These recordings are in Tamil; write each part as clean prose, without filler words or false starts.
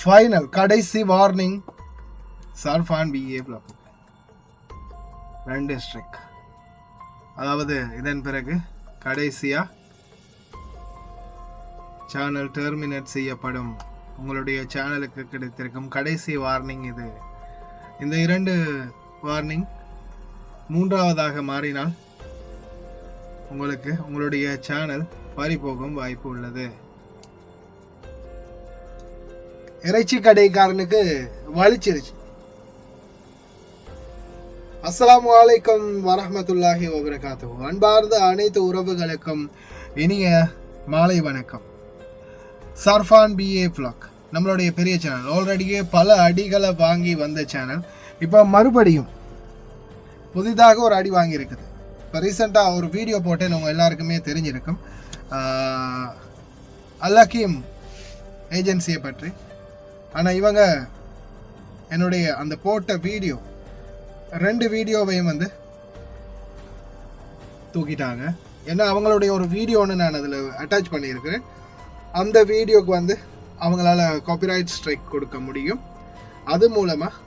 ஃபைனல் கடைசி வார்னிங். சர்ஃபான் பிஏ பிளாக் 2 ஸ்ட்ரைக். அதாவது இதன் பிறகு கடைசியா சேனல் டெர்மினேட் செய்யப்படும். உங்களுடைய சேனலுக்கு கிடைத்திருக்கும் கடைசி வார்னிங் இது. இந்த 2 வார்னிங் 3ஆவதாக மாறினால் உங்களுக்கு உங்களுடைய சேனல் பறிபோகும் வாய்ப்பு உள்ளது. இறைச்சி கடைக்காரனுக்கு வலிச்சிருச்சு. அஸ்ஸலாமு அலைக்கும் வரஹ்மத்துல்லாஹி வபரகாத்துஹு. அன்பார்ந்த அனைத்து உறவுகளுக்கும் இனிய மாலை வணக்கம். சர்ஃபான் பிஏ vlog நம்மளுடைய பெரிய சேனல். ஆல்ரெடியே பல அடிகளை வாங்கி வந்த சேனல் இப்போ மறுபடியும் புதிதாக ஒரு அடி வாங்கியிருக்குது. இப்போ ரீசெண்டாக ஒரு வீடியோ போட்டேன், உங்கள் எல்லாருக்குமே தெரிஞ்சிருக்கும், அல்-ஹக்கீம் ஏஜென்சியை பற்றி. ஆனால் இவங்க என்னுடைய அந்த போட்ட வீடியோ 2 வீடியோவையும் தூக்கிட்டாங்க. ஏன்னா அவங்களுடைய ஒரு வீடியோன்னு நான் அதில் அட்டாச் பண்ணியிருக்கிறேன். அந்த வீடியோக்கு அவங்களால காப்பிரைட் ஸ்ட்ரைக் கொடுக்க முடியும். அது மூலமாக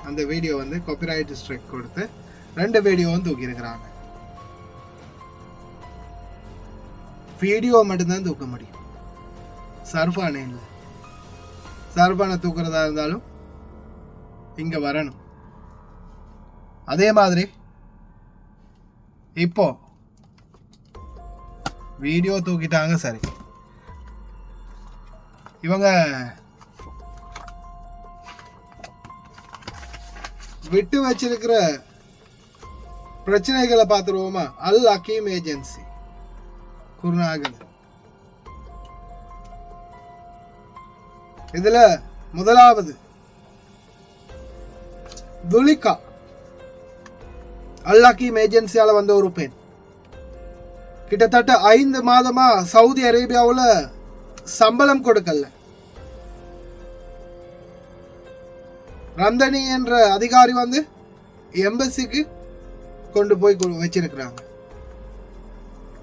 அந்த வீடியோ காப்பிரைட் ஸ்ட்ரைக் கொடுத்து 2 வீடியோவும் தூக்கியிருக்கிறாங்க. வீடியோ மட்டும்தான் தூக்க முடியும், சர்ஃபானே இல்லை. சர்ஃபானை தூக்குறதா இருந்தாலும் இங்கே வரணும். அதே மாதிரி இப்போ வீடியோ தூக்கிட்டாங்க. சரி, இவங்க விட்டு வச்சிருக்கிற பிரச்சனைகளை பார்த்துருவோமா? அல்-ஹக்கீம் ஏஜென்சி குருநாகல். இதுல முதலாவது துலிகா, அல்-ஹக்கீம் ஏஜென்சியால வந்த ஒரு பெண். கிட்டத்தட்ட 5 மாதமா சவுதி அரேபியாவில் சம்பளம் கொடுக்கல. ரந்தனி என்ற அதிகாரி எம்பசிக்கு கொண்டு போய் வச்சிருக்கிறாங்க.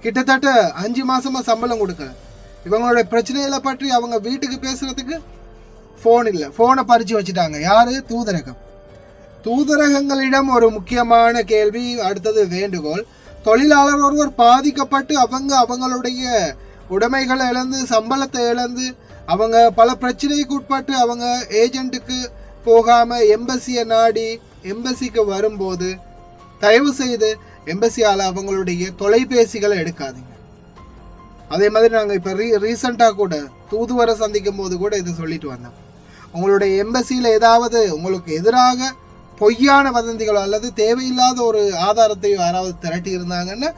கிட்டத்தட்ட 5 மாசமா சம்பளம் கொடுக்கல. இவங்களுடைய பிரச்சனைகளை பற்றி அவங்க வீட்டுக்கு பேசுறதுக்கு போன் இல்லை. போனை பறிச்சு வச்சுட்டாங்க. யாரு? தூதரகம். தூதரகங்களிடம் ஒரு முக்கியமான கேள்வி, அடுத்தது வேண்டுகோள். தொழிலாளர் ஒருவர் பாதிக்கப்பட்டு அவங்களுடைய உடைமைகளை இழந்து, சம்பளத்தை இழந்து, அவங்க பல பிரச்சனைக்கு உட்பட்டு அவங்க ஏஜென்ட்டுக்கு போகாம எம்பசியை நாடி எம்பசிக்கு வரும்போது தயவு செய்து எம்பசியால் அவங்களுடைய தொலைபேசிகளை எடுக்காதீங்க. அதே மாதிரி நாங்கள் இப்போ ரீசெண்டாக கூட தூதுவரை சந்திக்கும் போது கூட இதை சொல்லிட்டு வந்தோம். உங்களுடைய எம்பசியில் ஏதாவது உங்களுக்கு எதிராக பொய்யான வதந்திகளோ அல்லது தேவையில்லாத ஒரு ஆதாரத்தையோ யாராவது திரட்டி இருந்தாங்கன்னா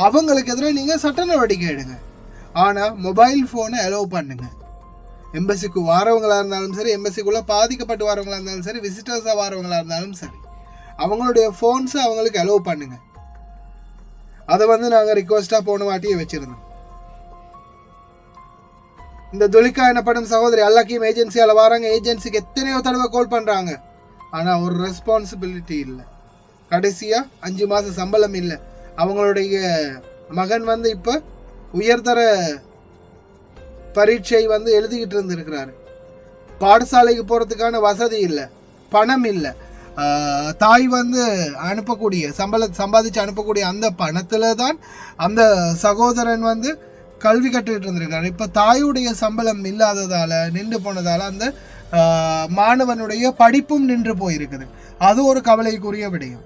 அவங்களுக்கு எதிராக நீங்கள் சட்ட நடவடிக்கை எடுங்க. ஆனால் மொபைல் ஃபோனை அலோவ் பண்ணுங்க. எம்பசிக்கு வாரவங்களாக இருந்தாலும் சரி, எம்பசிக்குள்ளே பாதிக்கப்பட்டு வரவங்களாக இருந்தாலும் சரி, விசிட்டர்ஸாக வரவங்களாக இருந்தாலும் சரி, அவங்களுடைய ஃபோன்ஸை அவங்களுக்கு அலோவ் பண்ணுங்க. அதை நாங்கள் ரிக்வஸ்ட்டாக போன வாட்டியே வச்சுருந்தோம். இந்த துலிகா எனப்படும் சகோதரி அல்-ஹக்கீம் ஏஜென்சியால் வராங்க. ஏஜென்சிக்கு எத்தனையோ தடவை கால் பண்ணுறாங்க, ஆனால் ஒரு ரெஸ்பான்சிபிலிட்டி இல்லை. கடைசியாக 5 மாதம் சம்பளம் இல்லை. அவங்களுடைய மகன் இப்போ உயர்தர பரீட்சை எழுதிக்கிட்டு இருந்திருக்கிறாரு. பாடசாலைக்கு போகிறதுக்கான வசதி இல்லை, பணம் இல்லை. தாய் அனுப்பக்கூடிய சம்பாதிச்சு அனுப்பக்கூடிய அந்த பணத்தில் தான் அந்த சகோதரன் கல்வி கற்றுக்கிட்டு இருந்திருக்காரு. இப்போ தாயுடைய சம்பளம் இல்லாததால், நின்று போனதால் அந்த மாணவனுடைய படிப்பும் நின்று போயிருக்குது. அது ஒரு கவலைக்குரிய விடயம்.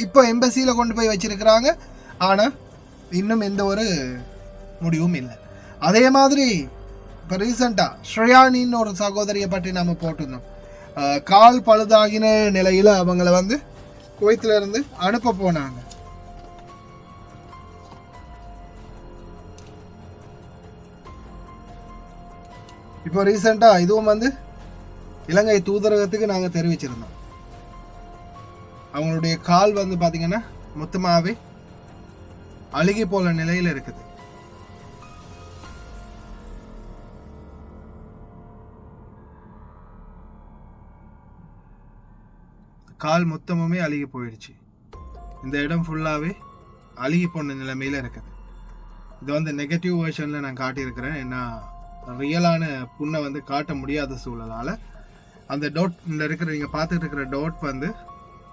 இப்போ எம்பசியில் கொண்டு போய் வச்சிருக்கிறாங்க, ஆனால் இன்னும் எந்த ஒரு முடிவும் இல்லை. அதே மாதிரி இப்போ ரீசெண்டாக ஸ்ரேயானின்னு ஒரு சகோதரியை பற்றி நாம் போட்டிருந்தோம். கால் பழுதாகின நிலையில் அவங்கள குவைத்தில் இருந்து அனுப்ப போனாங்க. இப்போ ரீசெண்டாக இதுவும் இலங்கை தூதரகத்துக்கு நாங்கள் தெரிவிச்சிருந்தோம். அவங்களுடைய கால் பார்த்தீங்கன்னா மொத்தமாகவே அழுகி போல நிலையில் இருக்குது. கால் மொத்தமுமே அழுகி போயிடுச்சு. இந்த இடம் ஃபுல்லாகவே அழுகி போன நிலைமையில் இருக்குது. இது நெகட்டிவ் வெர்ஷனில் நான் காட்டியிருக்கிறேன். ஏன்னா ரியலான புண்ணை வந்து காட்ட முடியாத சூழலால் அந்த டோட் இந்த இருக்கிற நீங்கள் பார்த்துட்டு இருக்கிற டோட் வந்து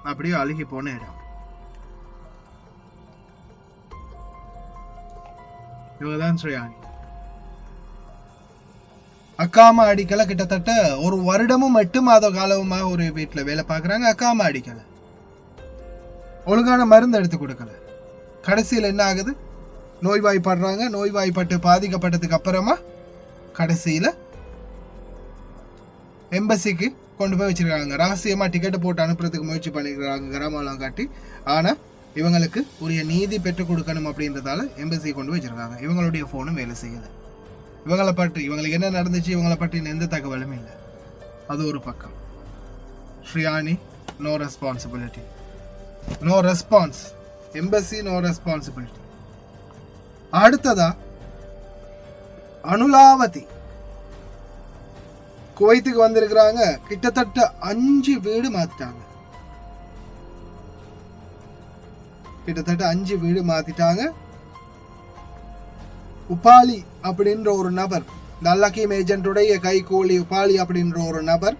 அப்படியே அழுகி போன இடம். இவங்க தான் ஸ்ரீயானி. அக்காம அடிக்கலை. கிட்டத்தட்ட 1 வருடமும் 8 மாத காலமாக ஒரு வீட்டில் வேலை பார்க்குறாங்க. அக்காம அடிக்கலை, ஒழுங்கான மருந்து எடுத்து கொடுக்கல. கடைசியில் என்ன ஆகுது, நோய்வாய்ப்படுறாங்க. நோய்வாய்ப்பட்டு பாதிக்கப்பட்டதுக்கு அப்புறமா கடைசியில் எம்பசிக்கு கொண்டு போய் வச்சிருக்காங்க. ரகசியமாக டிக்கெட்டு போட்டு அனுப்புறதுக்கு முயற்சி பண்ணிக்கிறாங்க கிராமம்லாம் காட்டி. ஆனால் இவங்களுக்கு உரிய நீதி பெற்றுக் கொடுக்கணும் அப்படின்றதால எம்பசியை கொண்டு வச்சிருக்காங்க. இவங்களுடைய ஃபோனும் வேலை செய்யுது. இவங்களை பற்றி இவங்களுக்கு என்ன நடந்துச்சு இவங்களை பற்றி எந்த தகவலும் இல்லை. அது ஒரு பக்கம். Sriyani no responsibility, no response, embassy no responsibility. அடுத்ததா அனுலாவதி குவைத்துக்கு வந்திருக்கிறாங்க. கிட்டத்தட்ட 5 வீடு மாத்திட்டாங்க. கிட்டத்தட்ட 5 வீடு மாத்திட்டாங்க. உபாலி அப்படின்ற ஒரு நபர், நல்லக்கீம் ஏஜென்ட்டுடைய கைகூலி உபாலி அப்படின்ற ஒரு நபர்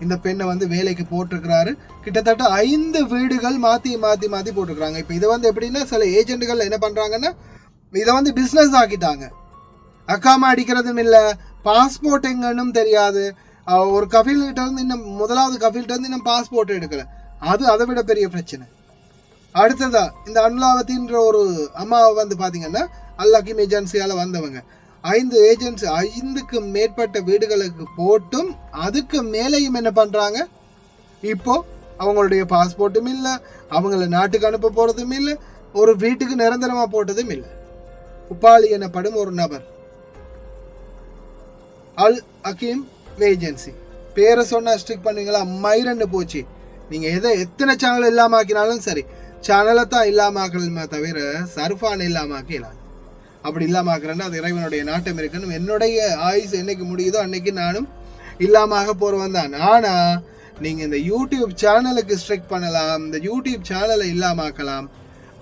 இந்த பெண்ணை வந்து வேலைக்கு போட்டிருக்கிறாரு. கிட்டத்தட்ட 5 வீடுகள் மாற்றி மாற்றி மாற்றி போட்டிருக்கிறாங்க. இப்போ இதை வந்து எப்படின்னா சில ஏஜென்ட்டுகள் என்ன பண்ணுறாங்கன்னா இதை வந்து பிஸ்னஸ் ஆக்கிட்டாங்க. அக்காமா அடிக்கிறதும் இல்லை, பாஸ்போர்ட் எங்கன்னு தெரியாது. ஒரு கஃபீல்கிட்ட இருந்து இன்னும் முதலாவது கஃபீல்கிட்ட இருந்து இன்னும் பாஸ்போர்ட் எடுக்கலை. அது அதை விட பெரிய பிரச்சனை. அடுத்ததா இந்த அனுலாவத்தின்ற ஒரு அம்மாவை வந்து பார்த்தீங்கன்னா அல்லக்கீம் ஏஜென்சியால் வந்தவங்க 5 ஏஜென்சி 5க்கு மேற்பட்ட வீடுகளுக்கு போட்டும் அதுக்கு மேலேயும் என்ன பண்ணுறாங்க, இப்போ அவங்களுடைய பாஸ்போர்ட்டும் இல்லை, அவங்கள நாட்டுக்கு அனுப்ப போகிறதும் இல்லை, ஒரு வீட்டுக்கு நிரந்தரமாக போட்டதும் இல்லை. உபாலி எனப்படும் ஒரு நபர், அல் அகீம் ஏஜென்சி பேரை சொன்னா ஸ்ட்ரிக் பண்ணீங்களா மயிரன்னு போச்சு. நீங்கள் எத்தனை சேனல் இல்லாமல் ஆக்கினாலும் சரி, சேனலை தான் இல்லாமல் ஆக்கணுமே தவிர சர்ஃபான் இல்லாமல் ஆக்கலாம். அப்படி இல்லாமல் ஆக்குறேன்னா அது இறைவனுடைய நாட்டம் இருக்குன்னு என்னுடைய ஆயுஸ் என்னைக்கு முடியுதோ அன்னைக்கு நானும் இல்லாமல் போகிறவன் தான். ஆனால் நீங்கள் இந்த யூடியூப் சேனலுக்கு ஸ்ட்ரிக் பண்ணலாம், இந்த யூடியூப் சேனலை இல்லாமல் ஆக்கலாம்.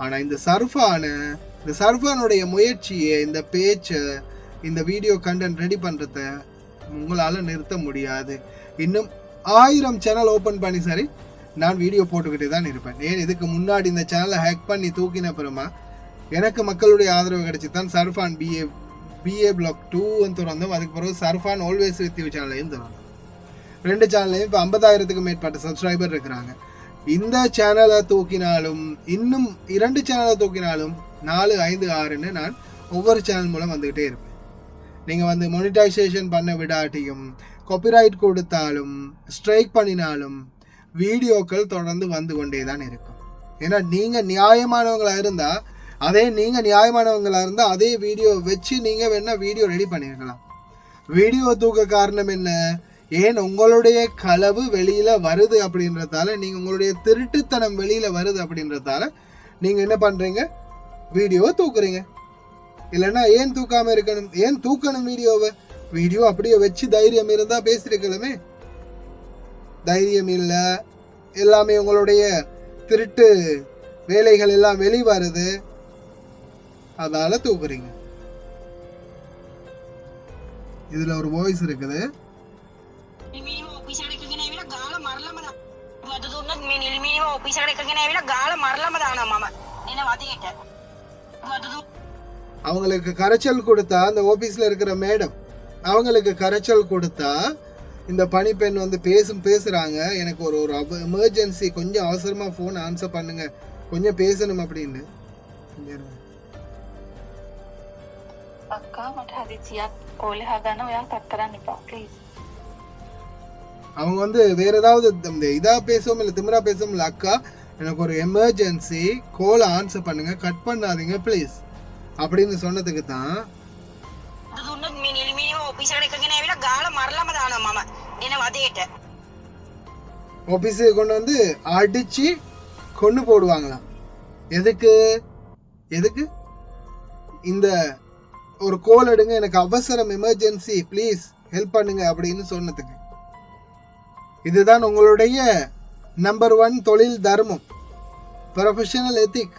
ஆனால் இந்த சர்ஃபானுடைய முயற்சியை, இந்த பேச்சை, இந்த வீடியோ கண்டென்ட் ரெடி பண்ணுறத உங்களால் நிறுத்த முடியாது. இன்னும் 1000 சேனல் ஓப்பன் பண்ணி சரி நான் வீடியோ போட்டுக்கிட்டே தான் இருப்பேன். ஏன் இதுக்கு முன்னாடி இந்த சேனலை ஹேக் பண்ணி தூக்கின அப்புறமா எனக்கு மக்களுடைய ஆதரவு கிடைச்சி தான் சர்ஃபான் பிஏ பிளாக் 2 திறந்தோம். அதுக்கு பிறகு சர்ஃபான் ஆல்வேஸ் வித் யூ சேனலையும் திறந்தோம். 2 சேனல்லையும் இப்போ 50,000க்கு மேற்பட்ட சப்ஸ்கிரைபர் இருக்கிறாங்க. இந்த சேனலை தூக்கினாலும் இன்னும் 2 சேனலை தூக்கினாலும் 4, 5, 6ன்னு நான் ஒவ்வொரு சேனல் மூலம் வந்துக்கிட்டே இருப்பேன். நீங்கள் வந்து மொனிடைசேஷன் பண்ண விடாட்டியும் காப்பிரைட் கொடுத்தாலும் ஸ்ட்ரைக் பண்ணினாலும் வீடியோக்கள் தொடர்ந்து வந்து கொண்டே தான் இருக்கும். ஏன்னா நீங்கள் நியாயமானவங்களாக இருந்தால் அதே வீடியோ வச்சு நீங்கள் வேணால் வீடியோ ரெடி பண்ணியிருக்கலாம். வீடியோ தூக்க காரணம் என்ன, ஏன் உங்களுடைய களவு வெளியில் வருது அப்படின்றதால, நீங்கள் உங்களுடைய திருட்டுத்தனம் வெளியில் வருது அப்படின்றதால நீங்கள் என்ன பண்ணுறீங்க, வீடியோவை தூக்குறீங்க. இல்லைன்னா ஏன் தூக்காமல் இருக்கணும், ஏன் தூக்கணும் வீடியோ அப்படியே வச்சு தைரியம் இருந்தால் பேசியிருக்கலாமே. தைரியம் இல்லை, எல்லாமே உங்களுடைய திருட்டு வேலைகள் எல்லாம் வெளிவருது, அதால தூக்குறீங்க. இதுல ஒரு வாய்ஸ் இருக்குது. அவங்களுக்கு கரைச்சல் கொடுத்தா, அந்த ஆபீஸ்ல இருக்கிற மேடம் அவங்களுக்கு கரைச்சல் கொடுத்தா இந்த பணிப்பெண் வந்து பேசுறாங்க, எனக்கு ஒரு எமர்ஜென்சி, கொஞ்சம் அவசரமா போன் ஆன்சர் பண்ணுங்க, கொஞ்சம் பேசணும் அப்படின்னு. அவங்க வந்து வேற ஏதாவது இதா பேசவும் இல்லை, திமிரா பேசவும் இல்லை. அக்கா எனக்கு ஒரு எமர்ஜென்சி, கோலை ஆன்சர் பண்ணுங்க, கட் பண்ணாதீங்க ப்ளீஸ் அப்படின்னு சொன்னதுக்கு தான் ஆபீஸுக்கு கொண்டு வந்து அடிச்சு கொண்டு போடுவாங்களாம். எதுக்கு இந்த ஒரு கோல் எடுங்க, எனக்கு அவசரம், எமர்ஜென்சி, ப்ளீஸ் ஹெல்ப் பண்ணுங்க அப்படின்னு சொன்னதுக்கு. இதுதான் உங்களுடைய நம்பர் 1 தொழில் தர்மம், ப்ரொஃபஷனல் எத்திக்,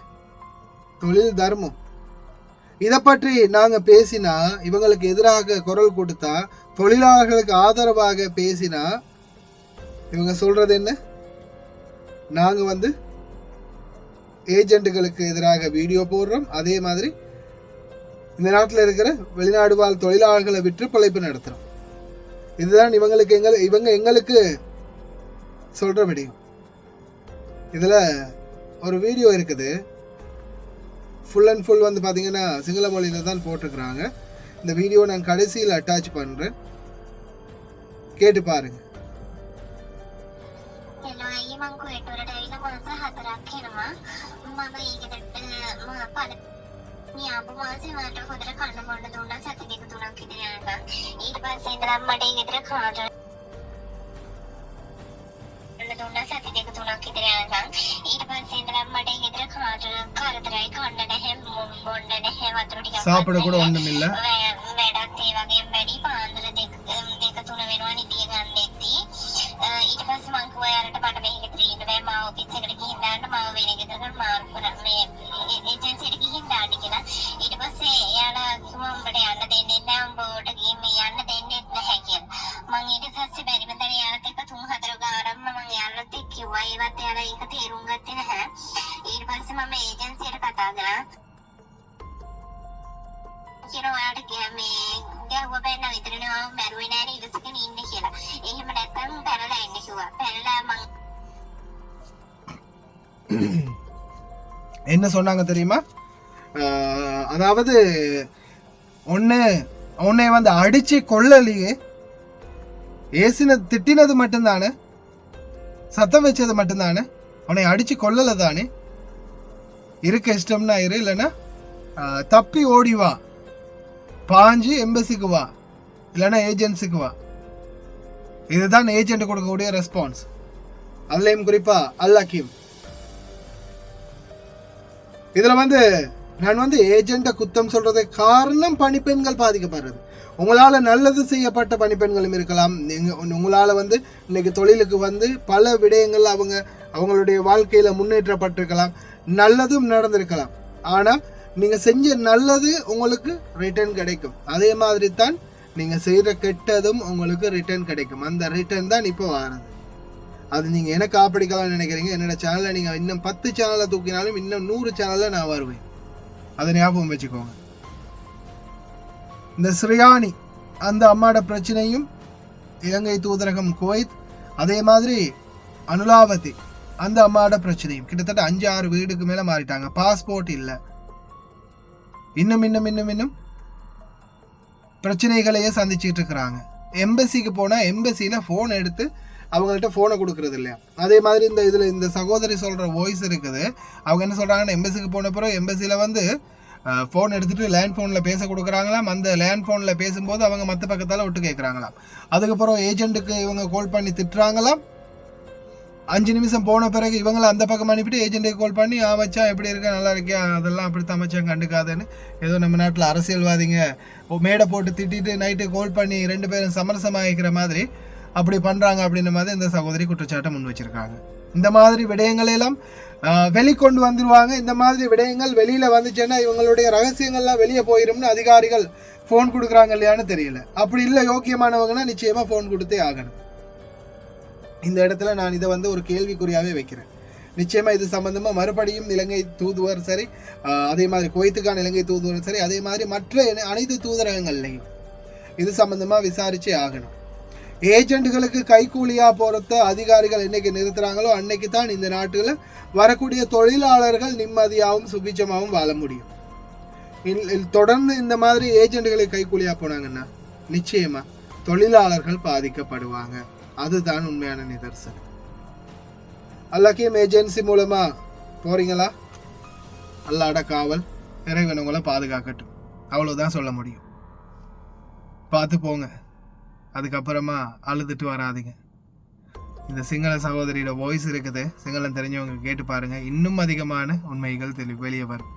தொழில் தர்மம். இதை பற்றி நாங்கள் பேசினா, இவங்களுக்கு எதிராக குரல் கொடுத்தா, தொழிலாளர்களுக்கு ஆதரவாக பேசினா இவங்க சொல்றது என்ன? நாங்கள் ஏஜென்ட்டுகளுக்கு எதிராக வீடியோ போடுறோம், அதே மாதிரி இந்த நாட்டில் இருக்கிற வெளிநாடு வாழ் தொழிலாளர்களை விற்று பிழைப்பு நடத்துகிறோம். இதுதான் இவங்க எங்களுக்கு சொல்ற விடியும். இதில் ஒரு வீடியோ இருக்குது, ஃபுல் அண்ட் ஃபுல் பார்த்தீங்கன்னா சிங்கள மொழியில தான் போட்டிருக்கிறாங்க. இந்த வீடியோ நான் கடைசியில் அட்டாச் பண்ணுறேன், கேட்டு பாருங்க. சாப்பிட கூட ஒண்ணும் இல்ல. என்ன சொன்னாங்க தெரியுமா? அதாவது உன்னை அடிச்சு கொள்ளலையே, ஏசினது திட்டினது மட்டும்தானே, சத்தம் வச்சது மட்டும்தானே, உன்னை அடிச்சு கொள்ளல தானே, இருக்க இஷ்டம்னா இரு, இல்லைன்னா தப்பி ஓடி வா, பாஞ்சு எம்பசிக்கு வா, இல்லைன்னா ஏஜென்சிக்கு வா. இதுதான் ஏஜென்ட் கொடுக்கக்கூடிய ரெஸ்பான்ஸ். அதுலயும் குறிப்பா அல்-ஹக்கீம். இதுல நான் ஏஜென்ட்டை குத்தம் சொல்றது காரணம் பணிப்பெண்கள் பாதிக்கப்படுறது. உங்களால நல்லது செய்யப்பட்ட பணிப்பெண்களும் இருக்கலாம். உங்களால இன்னைக்கு தொழிலுக்கு பல விடயங்கள் அவங்களுடைய வாழ்க்கையில முன்னேற்றப்பட்டிருக்கலாம், நல்லதும் நடந்திருக்கலாம். ஆனா நீங்க செஞ்ச நல்லது உங்களுக்கு ரிட்டர்ன் கிடைக்கும். அதே மாதிரி தான் நீங்க செய்யற கெட்டதும் உங்களுக்கு ரிட்டர்ன் கிடைக்கும். அந்த ரிட்டர்ன் தான் இப்போ வாரது. அது நீங்க எனக்கு காப்படிக்கலாம்னு நினைக்கிறீங்க. என்னோட சேனலை நீங்க இன்னும் 10 சேனலை தூக்கினாலும் இன்னும் 100 சேனல்ல நான் வருவேன். அதை ஞாபகம் வச்சுக்கோங்க. இந்த ஸ்ரீயானி அந்த அம்மாட பிரச்சனையும், இலங்கை தூதரகம் குவைத், அதே மாதிரி அனுலாவதி அந்த அம்மாட பிரச்சனையும் கிட்டத்தட்ட 5-6 வீடுக்கு மேல மாறிட்டாங்க. பாஸ்போர்ட் இல்லை, இன்னும் பிரச்சனைகளையே சந்திச்சுட்டு இருக்கிறாங்க. எம்பசிக்கு போனா எம்பசியில போன் எடுத்து அவங்கள்ட்ட போனை கொடுக்கறது இல்லையா. அதே மாதிரி இந்த சகோதரி சொல்ற வாய்ஸ் இருக்குது. அவங்க என்ன சொல்றாங்கன்னா, எம்பசிக்கு போன பிறகு எம்பசியில ஃபோன் எடுத்துட்டு லேண்ட் ஃபோனில் பேச கொடுக்குறாங்களாம். அந்த லேண்ட் ஃபோனில் பேசும்போது அவங்க மற்ற பக்கத்தால் விட்டு கேட்குறாங்களாம். அதுக்கப்புறம் ஏஜென்ட்டுக்கு இவங்க கால் பண்ணி திட்டுறாங்களாம். 5 நிமிஷம் போன பிறகு இவங்களை அந்த பக்கம் அனுப்பிட்டு ஏஜென்ட்டுக்கு கால் பண்ணி, மச்சான் எப்படி இருக்கா, நல்லா இருக்கியா, அதெல்லாம் அப்படித்தான் மச்சான், கண்டுக்காதுன்னு. ஏதோ நம்ம நாட்டில் அரசியல்வாதிங்க மேடை போட்டு திட்டிட்டு நைட்டு கால் பண்ணி 2 பேரும் சமரசமாகிக்கிற மாதிரி அப்படி பண்ணுறாங்க அப்படின்ற மாதிரி இந்த சகோதரி குற்றச்சாட்டை முன் வச்சிருக்காங்க. இந்த மாதிரி விடயங்களெல்லாம் வெளிக்கொண்டு வந்துடுவாங்க. இந்த மாதிரி விடயங்கள் வெளியில் வந்துச்சுன்னா இவங்களுடைய ரகசியங்கள்லாம் வெளியே போயிரும்னு அதிகாரிகள் ஃபோன் கொடுக்குறாங்க இல்லையான்னு தெரியல. அப்படி இல்லை யோக்கியமானவங்கன்னா நிச்சயமாக ஃபோன் கொடுத்தே ஆகணும். இந்த இடத்துல நான் இதை ஒரு கேள்விக்குறியாகவே வைக்கிறேன். நிச்சயமாக இது சம்பந்தமாக மறுபடியும் இலங்கை தூதுவர் சரி, அதே மாதிரி குவைத்துக்கான இலங்கை தூதுவர் சரி, அதே மாதிரி மற்ற அனைத்து தூதரகங்கள்லையும் இது சம்பந்தமாக விசாரிச்சே ஆகணும். ஏஜென்ட்டுகளுக்கு கைக்கூலியாக போகிறத அதிகாரிகள் என்னைக்கு நிறுத்துகிறாங்களோ அன்னைக்கு தான் இந்த நாட்டில் வரக்கூடிய தொழிலாளர்கள் நிம்மதியாகவும் சுபிச்சமாகவும் வாழ முடியும். தொடர்ந்து இந்த மாதிரி ஏஜென்ட்டுகளுக்கு கைக்கூலியாக போனாங்கன்னா நிச்சயமாக தொழிலாளர்கள் பாதிக்கப்படுவாங்க. அதுதான் உண்மையான நிதர்சனம். அல்-ஹக்கீம் ஏஜென்சி மூலமா போறீங்களா? அல்லாட காவல், இறைவன் உங்களை பாதுகாக்கட்டும், அவ்வளவுதான் சொல்ல முடியும். பார்த்து போங்க. அதுக்கப்புறமா அழுதுட்டு வராதிங்க. இந்த சிங்கள சகோதரியோட வாய்ஸ் இருக்குது, சிங்களம் தெரிஞ்சவங்க கேட்டு பாருங்க. இன்னும் அதிகமான உண்மைகள் வெளியே வரும்.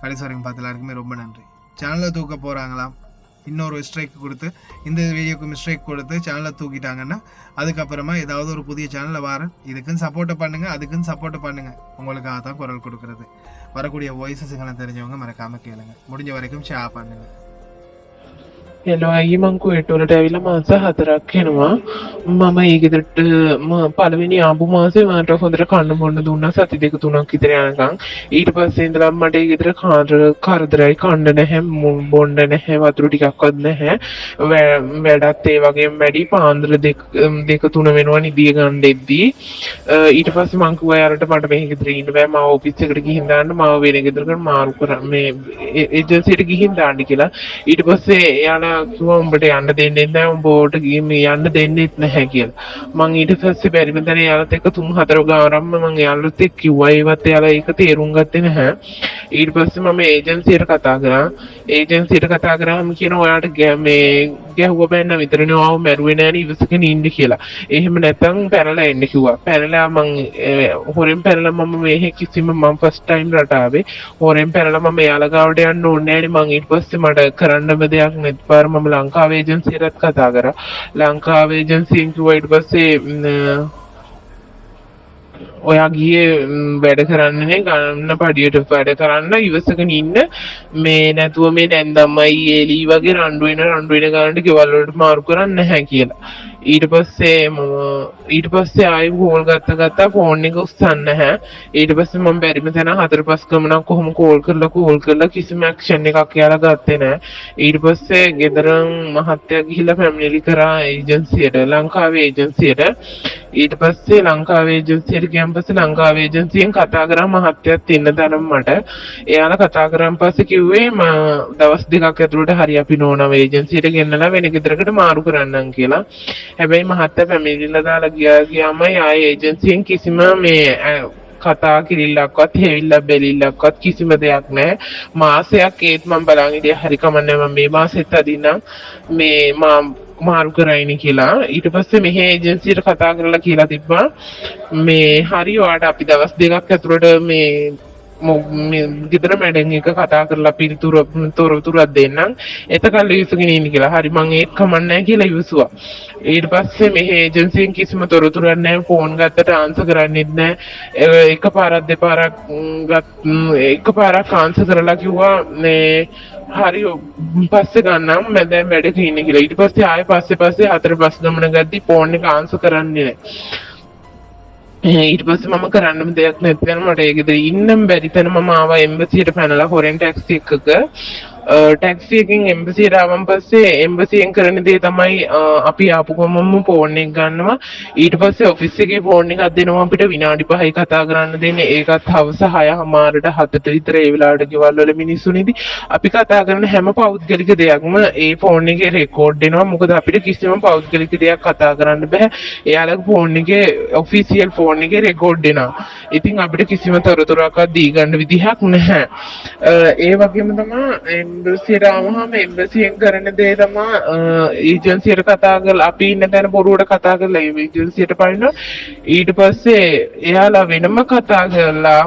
கடைசி வரைக்கும் பார்த்து எல்லாருக்குமே ரொம்ப நன்றி. சேனலை தூக்க போறாங்களாம், இன்னொரு ஸ்ட்ரைக் கொடுத்து இந்த வீடியோக்கு ஸ்ட்ரைக் கொடுத்து சேனலை தூக்கிட்டாங்கன்னா அதுக்கப்புறமா ஏதாவது ஒரு புதிய சேனலில் வரேன். இதுக்குன்னு சப்போர்ட்டை பண்ணுங்கள், அதுக்குன்னு சப்போர்ட்டை பண்ணுங்கள். உங்களுக்காக தான் குரல் கொடுக்குறது. வரக்கூடிய வாய்ஸஸ்களை தெரிஞ்சவங்க மறக்காமல் கேளுங்க. முடிஞ்ச வரைக்கும் ஷேர் பண்ணுங்கள். එලොයි මං කුවේටවලට ඇවිල්ලා මාස 4ක් වෙනවා. මම ඒ ගෙදරට පළවෙනි ආපු මාසේ මට හොඳට කන්න බොන්න දුන්නා සති 2-3ක් විතර යනකම්. ඊට පස්සේ ඉඳලා මට ඒ ගෙදර කරදරයි, කන්න නැහැ, බොන්න නැහැ, වතුර ටිකක්වත් නැහැ. වැඩත් ඒ වගේම වැඩි. පාන්දර 2-3 වෙනවා නිදිය ගන්න දෙද්දී. ඊට පස්සේ මං කිව්වා යාළුවට මට මේ ගෙදර ඉන්න බෑ, මාව ඔෆිස් එකට ගිහින් දාන්න, මාව වෙන ගෙදරකට මාරු කරා මේ ඒජන්සියට ගිහින් දාන්න කියලා. ඊට පස්සේ එයාලා කිව්වා උඹට යන්න දෙන්නේ නැහැ, උඹට ගිහින් යන්න දෙන්නෙත් නැහැ කියලා. මං ඊට පස්සේ බැරිම දැන එයාලත් එක්ක 3-4 ගානක්ම මං එයාලත් එක්ක කිව්වා. ඒවත් එයාලා ඒක තේරුම් ගත්තේ නැහැ. ඊට පස්සේ මම ඒජන්සියට කතා කරා. ඒජන්සියට කතා කරාම කියනවා ඔයාලට මේ ගැහුවා බෑන්න විතරනේ, ආව මැරුවේ නෑනේ, ඉවසගෙන ඉන්න කියලා. එහෙම නැත්නම් පැනලා එන්න කිව්වා. පැනලා මං හොරෙන් පැනලා මම මේ කිසිම මම ෆස්ට් ටයිම් රට ආවේ. හොරෙන් පැනලා මම එයාලා ගාවට යන්න ඕනේ නෑනේ. මං ඊට පස්සේ මට කරන්නම දෙයක් නැති පාර මම ලංකාවේ ඒජන්සියටත් කතා කරා. ලංකාවේ ඒජන්සියෙන් කිව්වා ඊට පස්සේ ඔයා ගියේ වැඩ කරන්නේ ගන්න පඩියට වැඩ කරන්න, ඉවසගෙන ඉන්න, මේ නැතුව මේ නැන්දම්මයි එලි වගේ රණ්ඩු වෙන ගානට ගෙවල් වලට මාරු කරන්නේ නැහැ කියලා. ඊට පස්සේ ආයෙ කෝල් ගත්තා ෆෝන් එක උස්සන්නේ නැහැ. ඊට පස්සේ මම බැරිම තැන 4-5 ගමනක් කොහොම කෝල් කරලා කිසිම ඇක්ෂන් එකක් යාලා ගත්තේ නැහැ. ඊට පස්සේ ගෙදර මහත්තයා ගිහිල්ලා ෆැමිලි කරා ඒජන්සියට, ලංකාවේ ඒජන්සියට. ඊට පස්සේ ලංකාවේ ඒජන්සියට ගියන් පස්සේ ලංකාවේ ඒජන්සියෙන් කතා කරා මහත්තයාත් ඉන්න තැනම මට. එයාලා කතා කරාන් පස්සේ කිව්වේ දවස් 2ක් ඇතුළත හරි අපි නෝනව ඒජන්සියට ගෙන්නලා වෙන ගෙදරකට මාරු කරන්නම් කියලා. හැබැයි මහත්තයා ෆැමිලිලා දාලා ගියාමයි ආයේ ඒජන්සියෙන් කිසිම මේ කතා කිරිල්ලක්වත් හෙවිල්ලක් බැලිල්ලක්වත් කිසිම දෙයක් නැහැ. මාසයක් ඒත් මම බලන් හිටියා හරි කමන්නේ මම මේ මාසෙත් අදින්නම් මේ මාරු කරයිනි කියලා. ඊට පස්සේ මෙහි ඒජන්සියට කතා කරලා කියලා තිබ්බා මේ හරි ඔයාට අපි දවස් 2ක් ඇතුළත මේ ගෙදර මැඩම් එක කතා කරලා තොරතුරක් දෙන්නම්, එතකල් ඉවසගෙන ඉන්න කියලා. හරි මං ඒත් කමන්නේ කියලා ඉවසුවා. ඊට පස්සේ මෙහි ඒජන්සියෙන් කිසිම තොරතුරක් නැහැ. ෆෝන් ගත්තට ආන්සර් කරන්නේත් නැහැ. එකපාරක් ආන්සර් කරලා කිව්වා මේ හරි පස්සේ ගන්නම් මම දැන් වැඩක ඉන්නේ කියලා. ඊට පස්සේ ආයෙ පස්සේ 4-5 ගමන ගද්දි ෆෝන් එක ආන්සර් කරන්නේ නැහැ. ඊට පස්සේ මම කරන්නම දෙයක් නැත්නම් මට ඒ ගෙදර ඉන්නම් බැරි තැන මම ආවා එම්බසියට පැනලා හොරෙන් ටැක්සි එකක. ටැක්සි එකකින් එම්බසියට ආවන් පස්සේ එම්බසියෙන් කරන දේ තමයි අපි ආපු ගමන්ම ෆෝන් එක ගන්නවා. ඊට පස්සේ ඔෆිස් එකේ ෆෝන් එකක් දෙනවා අපිට විනාඩි 5යි කතා කරන්න දෙන්නේ. ඒකත් හවස 6:00ට 7ට විතර ඒ වෙලාවට ගෙවල් වල මිනිස්සුනිදි අපි කතා කරන හැම පෞද්ගලික දෙයක්ම ඒ ෆෝන් එකේ රෙකෝඩ් වෙනවා. මොකද අපිට කිසිම පෞද්ගලික දෙයක් කතා කරන්න බෑ. එයාලගේ ෆෝන් එකේ ඔෆිෂියල් ෆෝන් එකේ රෙකෝඩ් වෙනවා. ඉතින් අපිට කිසිම තොරතුරක්වත් දී ගන්න විදිහක් නැහැ. ඒ වගේම තමයි එම්බසියට ආවම එම්බසියෙන් කරන දේ තමයි ඒජන්සියට කතා කරලා අපි ඉන්න තැන බොරුවට කතා කරලා ඒජන්සියට පයින්නවා. ඊට පස්සේ එයාලා වෙනම කතා කරලා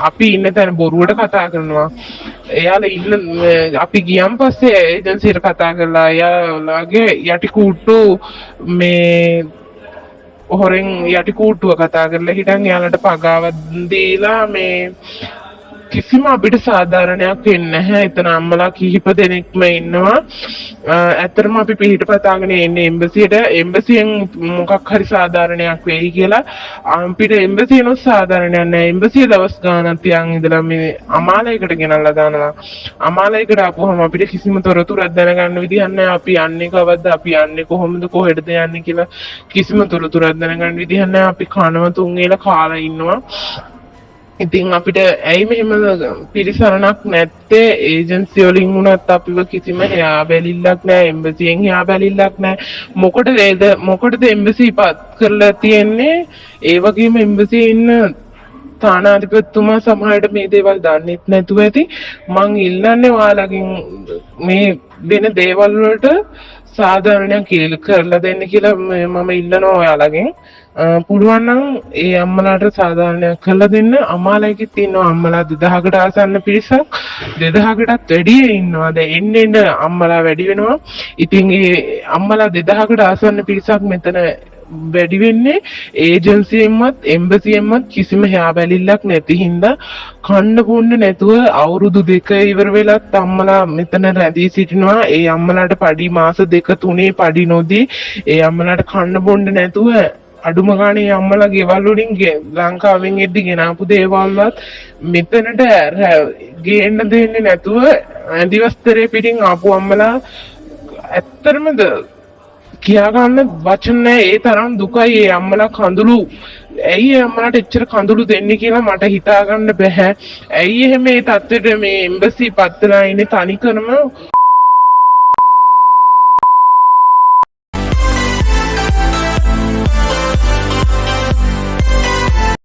අපි ඉන්න තැන බොරුවට කතා කරනවා. එයාලා ඉන්න අපි ගියන් පස්සේ ඒජන්සියට කතා කරලා එයාලාගේ යටි කූට්ටු මේ හොරෙන් යටි කූට්ටුව කතා කරලා හිටන් එයාලට පගාවක් දීලා මේ කිසිම අපිට සාධාරණයක් වෙන්නේ නැහැ. එතන අම්මලා කිහිප දෙනෙක්ම ඉන්නවා. ඇත්තටම අපි පිටිපතාගෙන එන්නේ එම්බසියට. එම්බසියෙන් මොකක් හරි සාධාරණයක් වෙයි කියලා අපිට එම්බසියනොත් සාධාරණයක් නැහැ. එම්බසිය දවස් ගානක් තියන් ඉඳලා මේ අමාලයකට ගෙනල්ලා දානවා. අමාලයකට ආපුවම අපිට කිසිම තොරතුරක් දැනගන්න විදිහක් නැහැ. අපි යන්නේ කවද්ද, අපි යන්නේ කොහොමද, කොහෙටද යන්නේ කියලා කිසිම තොරතුරක් දැනගන්න විදිහක් නැහැ. අපි කනවා තුන් වේල කාලා ඉන්නවා. ඉතින් අපිට ඇයි මෙහෙම පිළිසරණක් නැත්තේ? ඒජන්සි වලින් වුණත් අපිව කිසිම හයා බැලිල්ලක් නැහැ, එම්බසියෙන් හයා බැලිල්ලක් නැහැ. මොකටද එම්බසි පත් කරලා තියෙන්නේ? ඒ වගේම එම්බසියේ ඉන්න තානාධිපතිතුමා සමහරට මේ දේවල් දන්නෙත් නැතුව ඇති. මං ඉල්ලන්නේ ඔයාලගෙන් මේ වෙන දේවල් වලට සාධාරණයක් කරලා දෙන්න කියලා මම ඉල්ලනවා ඔයාලගෙන්. පුළුවන් නම් ඒ අම්මලාට සාධාරණයක් කරලා දෙන්න. අමාලයකෙත් ඉන්නවා අම්මලා 2000කට ආසන්න පිරිසක්. 2000කටත් වැඩිය ඉන්නවා. දැන් එන්න එන්න අම්මලා වැඩි වෙනවා. ඉතින් ඒ අම්මලා 2000කට ආසන්න පිරිසක් මෙතන වැඩි වෙන්නේ ඒජන්සියෙන්වත් එම්බසියෙන්වත් කිසිම හෙයා බැලිල්ලක් නැති හින්දා කන්න බොන්න නැතුව අවුරුදු 2 ඉවර වෙලත් අම්මලා මෙතන රැඳී සිටිනවා. ඒ අම්මලාට පඩි මාස 2-3 පඩි නොදී ඒ අම්මලාට කන්න බොන්න නැතුව අඩුම ගානේ අම්මලා ගෙවල් වලින් ලංකාවෙන් එද්දි ගෙනාපු දේවල්වත් මෙතනට ගේන්න දෙන්නේ නැතුව දිවස්තරේ පිටින් ආපු අම්මලා ඇත්තටම කියා ගන්න වචන නැහැ. ඒ තරම් දුකයි ඒ අම්මලා කඳුළු. ඇයි ඒ අම්මලාට එච්චර කඳුළු දෙන්නේ කියලා මට හිතා ගන්න බැහැ. ඇයි එහෙම මේ තත්ත්වෙට මේ එම්බසි පත් වෙලා ඉන්නේ තනිකරම